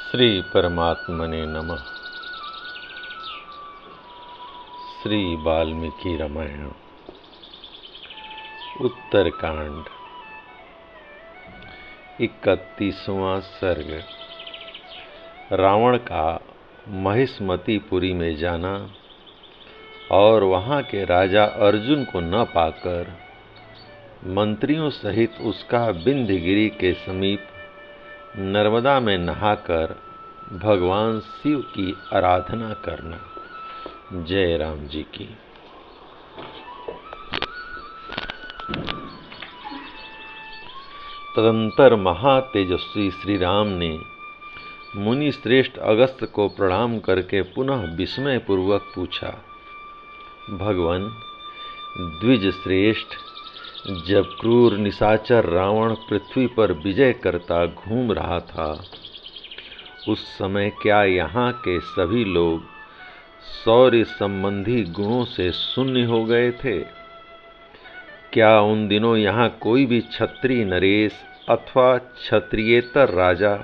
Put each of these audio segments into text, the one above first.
श्री परमात्मने नमः। श्री वाल्मीकि रामायण उत्तरकांड 31वां सर्ग। रावण का महिष्मतीपुरी में जाना और वहाँ के राजा अर्जुन को न पाकर मंत्रियों सहित उसका विंध्यगिरि के समीप नर्मदा में नहाकर भगवान शिव की आराधना करना। जय राम जी की। तदंतर महातेजस्वी श्री राम ने मुनि श्रेष्ठ अगस्त्य को प्रणाम करके पुनः विस्मय पूर्वक पूछा, भगवान द्विज श्रेष्ठ, जब क्रूर निशाचर रावण पृथ्वी पर विजय करता घूम रहा था, उस समय क्या यहाँ के सभी लोग शौर्य संबंधी गुणों से शून्य हो गए थे? क्या उन दिनों यहाँ कोई भी क्षत्रिय नरेश अथवा क्षत्रियेतर राजा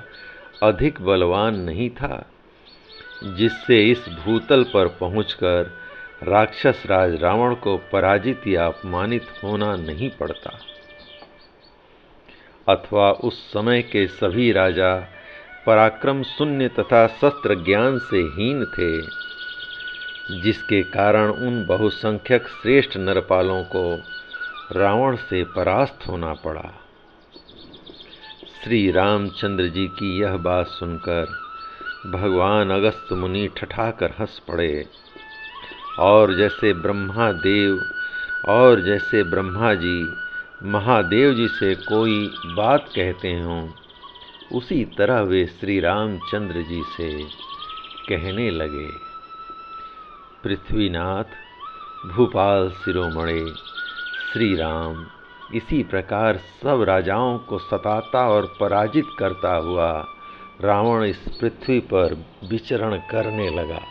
अधिक बलवान नहीं था, जिससे इस भूतल पर पहुंचकर राक्षस राज रावण को पराजित या अपमानित होना नहीं पड़ता? अथवा उस समय के सभी राजा पराक्रम शून्य तथा शस्त्र ज्ञान से हीन थे, जिसके कारण उन बहुसंख्यक श्रेष्ठ नरपालों को रावण से परास्त होना पड़ा। श्री रामचंद्र जी की यह बात सुनकर भगवान अगस्त्य मुनि ठठाकर हंस पड़े और जैसे ब्रह्मा जी महादेव जी से कोई बात कहते हों, उसी तरह वे श्री रामचंद्र जी से कहने लगे, पृथ्वीनाथ भूपाल शिरोमणि श्री राम इसी प्रकार सब राजाओं को सताता और पराजित करता हुआ रावण इस पृथ्वी पर विचरण करने लगा।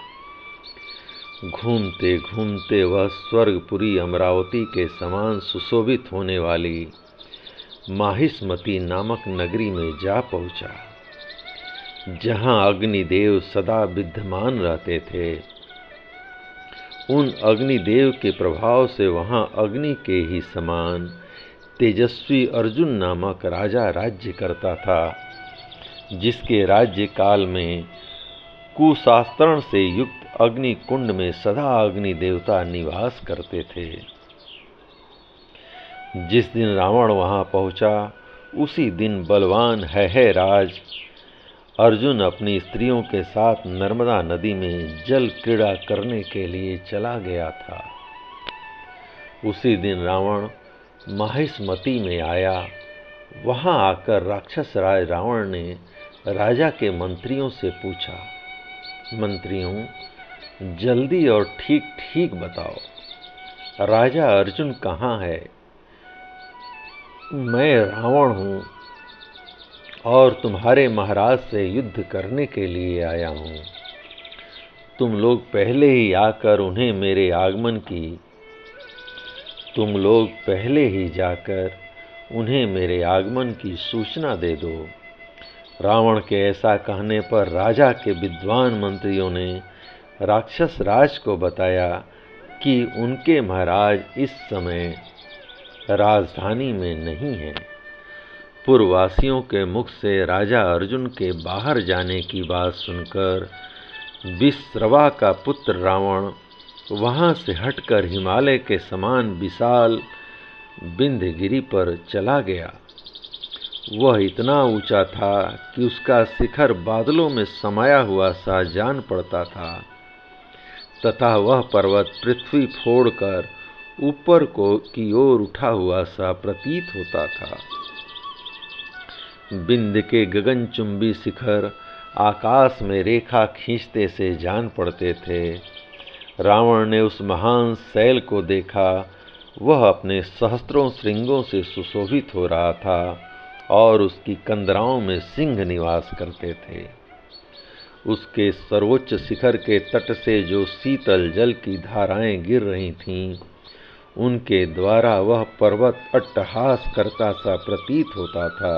घूमते घूमते वह स्वर्गपुरी अमरावती के समान सुशोभित होने वाली माहिष्मती नामक नगरी में जा पहुंचा, जहां अग्निदेव सदा विद्यमान रहते थे। उन अग्निदेव के प्रभाव से वहां अग्नि के ही समान तेजस्वी अर्जुन नामक राजा राज्य करता था, जिसके राज्य काल में कुशास्त्रण से युक्त अग्नि कुंड में सदा अग्नि देवता निवास करते थे। जिस दिन रावण वहां पहुंचा, उसी दिन बलवान है राज अर्जुन अपनी स्त्रियों के साथ नर्मदा नदी में जल क्रीड़ा करने के लिए चला गया था। उसी दिन रावण महिष्मती में आया। वहां आकर राक्षस राज रावण ने राजा के मंत्रियों से पूछा, मंत्रियों, जल्दी और ठीक ठीक बताओ, राजा अर्जुन कहाँ है? मैं रावण हूँ और तुम्हारे महाराज से युद्ध करने के लिए आया हूँ। तुम लोग पहले ही जाकर उन्हें मेरे आगमन की सूचना दे दो। रावण के ऐसा कहने पर राजा के विद्वान मंत्रियों ने राक्षस राज को बताया कि उनके महाराज इस समय राजधानी में नहीं हैं। पूर्ववासियों के मुख से राजा अर्जुन के बाहर जाने की बात सुनकर विश्रवा का पुत्र रावण वहां से हटकर हिमालय के समान विशाल विंध्यगिरि पर चला गया। वह इतना ऊंचा था कि उसका शिखर बादलों में समाया हुआ सा जान पड़ता था, तथा वह पर्वत पृथ्वी फोड़कर ऊपर की ओर उठा हुआ सा प्रतीत होता था। विंध्य के गगनचुंबी शिखर आकाश में रेखा खींचते से जान पड़ते थे। रावण ने उस महान शैल को देखा। वह अपने सहस्त्रों श्रृंगों से सुशोभित हो रहा था और उसकी कंदराओं में सिंह निवास करते थे। उसके सर्वोच्च शिखर के तट से जो शीतल जल की धाराएं गिर रही थीं, उनके द्वारा वह पर्वत अट्टहास करता सा प्रतीत होता था।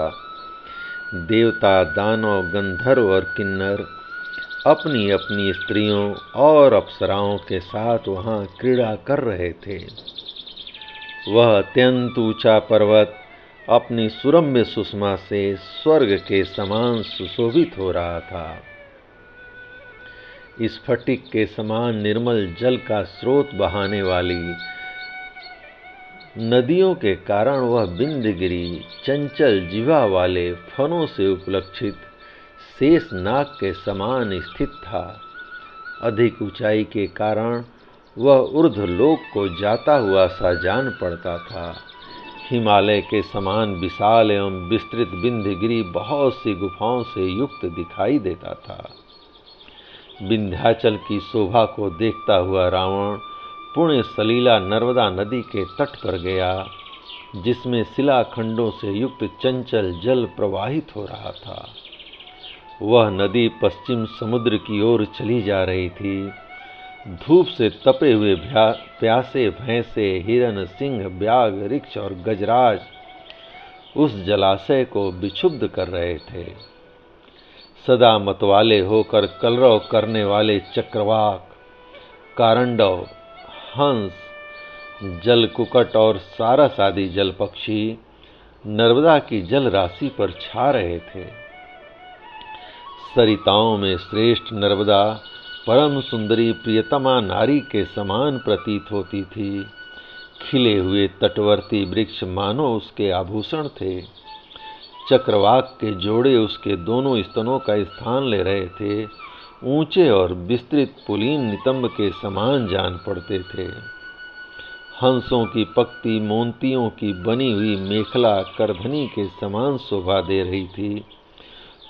देवता, दानव, गंधर्व और किन्नर अपनी अपनी स्त्रियों और अप्सराओं के साथ वहां क्रीड़ा कर रहे थे। वह अत्यंत ऊंचा पर्वत अपनी सुरम्य सुषमा से स्वर्ग के समान सुशोभित हो रहा था। स्फटिक के समान निर्मल जल का स्रोत बहाने वाली नदियों के कारण वह बिंदगिरी चंचल जिह्वा वाले फनों से उपलक्षित शेष नाग के समान स्थित था। अधिक ऊंचाई के कारण वह ऊर्ध्वलोक को जाता हुआ सा जान पड़ता था। हिमालय के समान विशाल एवं विस्तृत विंध्यगिरि बहुत सी गुफाओं से युक्त दिखाई देता था। विंध्याचल की शोभा को देखता हुआ रावण पुण्य सलीला नर्मदा नदी के तट पर गया, जिसमें शिलाखंडों से युक्त चंचल जल प्रवाहित हो रहा था। वह नदी पश्चिम समुद्र की ओर चली जा रही थी। धूप से तपे हुए प्यासे भैंसे, हिरन, सिंह, व्याघ, ऋक्ष और गजराज उस जलाशय को विक्षुब्ध कर रहे थे। सदा मतवाले होकर कलरव करने वाले चक्रवाक, कारंडव, हंस, जलकुकट और सारस आदि जल पक्षी नर्मदा की जल राशि पर छा रहे थे। सरिताओं में श्रेष्ठ नर्मदा परम सुंदरी प्रियतमा नारी के समान प्रतीत होती थी। खिले हुए तटवर्ती वृक्ष मानो उसके आभूषण थे। चक्रवाक के जोड़े उसके दोनों स्तनों का स्थान ले रहे थे। ऊंचे और विस्तृत पुलीन नितंब के समान जान पड़ते थे। हंसों की पक्ति मोंतियों की बनी हुई मेखला करधनी के समान शोभा दे रही थी।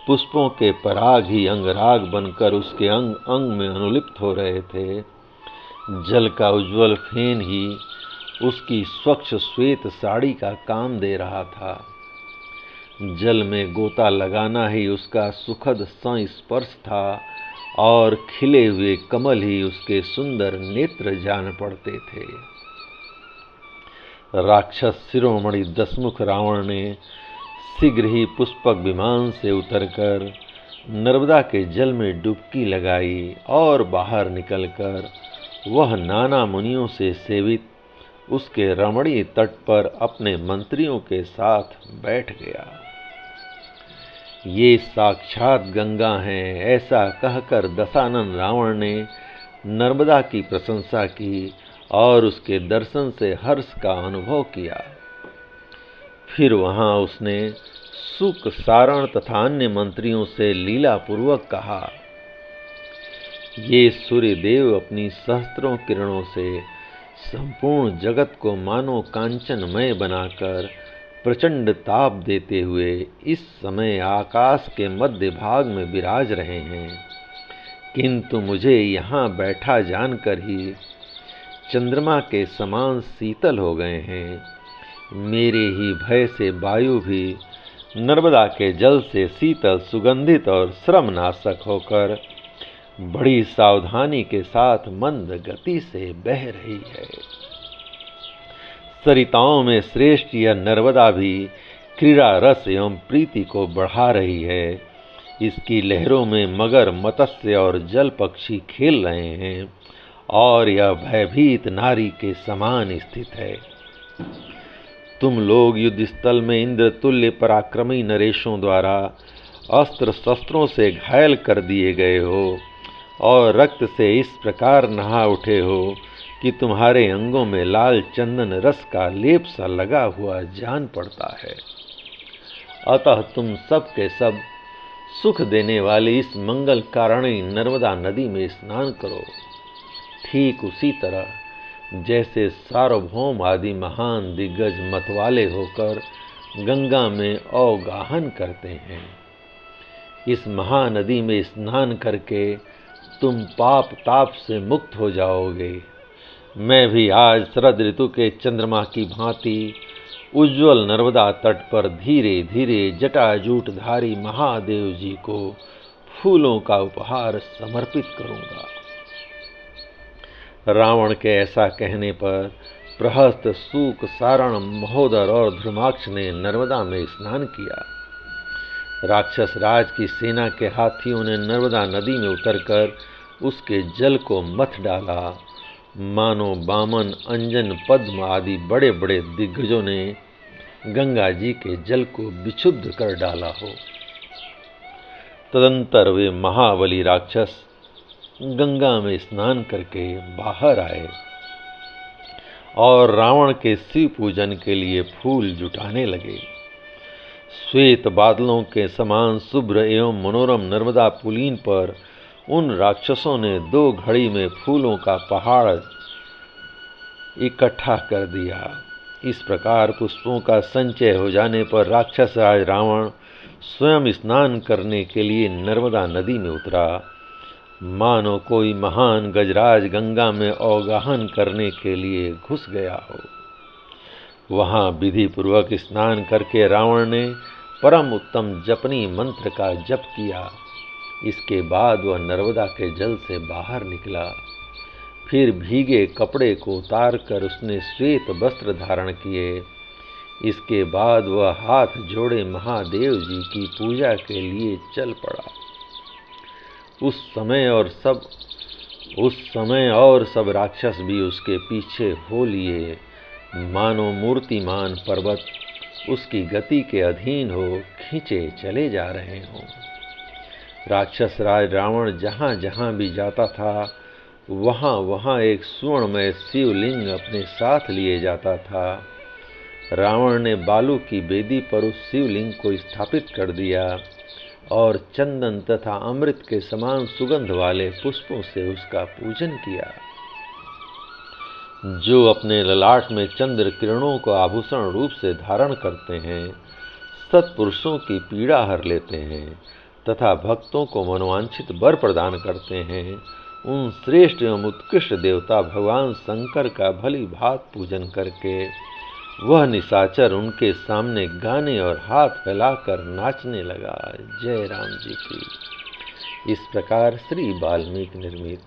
पुष्पों के पराग ही अंगराग बनकर उसके अंग अंग में अनुलिप्त हो रहे थे। जल का उज्ज्वल फेन ही उसकी स्वच्छ श्वेत साड़ी का काम दे रहा था। जल में गोता लगाना ही उसका सुखद संस्पर्श था और खिले हुए कमल ही उसके सुंदर नेत्र जान पड़ते थे। राक्षस शिरोमणि दशमुख रावण ने शीघ्र ही पुष्पक विमान से उतरकर नर्मदा के जल में डुबकी लगाई और बाहर निकलकर वह नाना मुनियों से सेवित उसके रमणीय तट पर अपने मंत्रियों के साथ बैठ गया। ये साक्षात गंगा हैं, ऐसा कहकर दशानन रावण ने नर्मदा की प्रशंसा की और उसके दर्शन से हर्ष का अनुभव किया। फिर वहां उसने शुक, सारण तथा अन्य मंत्रियों से लीलापूर्वक कहा, ये सूर्य देव अपनी सहस्त्रों किरणों से संपूर्ण जगत को मानो कांचनमय बनाकर प्रचंड ताप देते हुए इस समय आकाश के मध्य भाग में विराज रहे हैं, किंतु मुझे यहाँ बैठा जानकर ही चंद्रमा के समान शीतल हो गए हैं। मेरे ही भय से वायु भी नर्मदा के जल से शीतल, सुगंधित और श्रमनाशक होकर बड़ी सावधानी के साथ मंद गति से बह रही है। सरिताओं में श्रेष्ठ यह नर्मदा भी क्रीड़ा रस एवं प्रीति को बढ़ा रही है। इसकी लहरों में मगर, मत्स्य और जल पक्षी खेल रहे हैं और यह भयभीत नारी के समान स्थित है। तुम लोग युद्ध स्थल में इंद्र तुल्य पराक्रमी नरेशों द्वारा अस्त्र शस्त्रों से घायल कर दिए गए हो और रक्त से इस प्रकार नहा उठे हो कि तुम्हारे अंगों में लाल चंदन रस का लेप सा लगा हुआ जान पड़ता है। अतः तुम सब के सब सुख देने वाली इस मंगल कारिणी नर्मदा नदी में स्नान करो। ठीक उसी तरह जैसे सार्वभौम आदि महान दिग्गज मतवाले होकर गंगा में अवगाहन करते हैं। इस महानदी में स्नान करके तुम पाप ताप से मुक्त हो जाओगे। मैं भी आज शरद ऋतु के चंद्रमा की भांति उज्ज्वल नर्मदा तट पर धीरे धीरे जटाजूटधारी महादेव जी को फूलों का उपहार समर्पित करूंगा। रावण के ऐसा कहने पर प्रहस्त, सूक, सारण, महोदर और ध्रुमाक्ष ने नर्मदा में स्नान किया। राक्षस राज की सेना के हाथियों ने नर्मदा नदी में उतरकर उसके जल को मथ डाला, मानो बामन, अंजन, पद्म आदि बड़े बड़े दिग्गजों ने गंगा जी के जल को विशुद्ध कर डाला हो। तदंतर वे महाबली राक्षस गंगा में स्नान करके बाहर आए और रावण के शिव पूजन के लिए फूल जुटाने लगे। श्वेत बादलों के समान शुभ्र एवं मनोरम नर्मदा पुलीन पर उन राक्षसों ने 2 घड़ी में फूलों का पहाड़ इकट्ठा कर दिया। इस प्रकार पुष्पों का संचय हो जाने पर राक्षस राज रावण स्वयं स्नान करने के लिए नर्मदा नदी में उतरा, मानो कोई महान गजराज गंगा में अवगाहन करने के लिए घुस गया हो। वहां विधि पूर्वक स्नान करके रावण ने परम उत्तम जपनी मंत्र का जप किया। इसके बाद वह नर्मदा के जल से बाहर निकला। फिर भीगे कपड़े को उतार कर उसने श्वेत वस्त्र धारण किए। इसके बाद वह हाथ जोड़े महादेव जी की पूजा के लिए चल पड़ा। उस समय और सब राक्षस भी उसके पीछे हो लिए, मानो मूर्तिमान पर्वत उसकी गति के अधीन हो खींचे चले जा रहे हों। राक्षस राज रावण जहाँ जहाँ भी जाता था वहाँ वहाँ एक सुवर्णमय शिवलिंग अपने साथ लिए जाता था। रावण ने बालू की वेदी पर उस शिवलिंग को स्थापित कर दिया और चंदन तथा अमृत के समान सुगंध वाले पुष्पों से उसका पूजन किया। जो अपने ललाट में चंद्र किरणों को आभूषण रूप से धारण करते हैं, सत्पुरुषों की पीड़ा हर लेते हैं तथा भक्तों को मनोवांछित वर प्रदान करते हैं, उन श्रेष्ठ एवं उत्कृष्ट देवता भगवान शंकर का भली भांति पूजन करके वह निशाचर उनके सामने गाने और हाथ फैलाकर नाचने लगा। जय राम जी की। इस प्रकार श्री वाल्मीकि निर्मित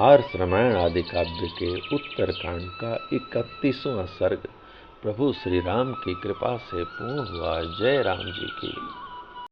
आर्ष रामायण आदि काव्य के उत्तरकांड का 31वां सर्ग प्रभु श्री राम की कृपा से पूर्ण हुआ। जय राम जी की।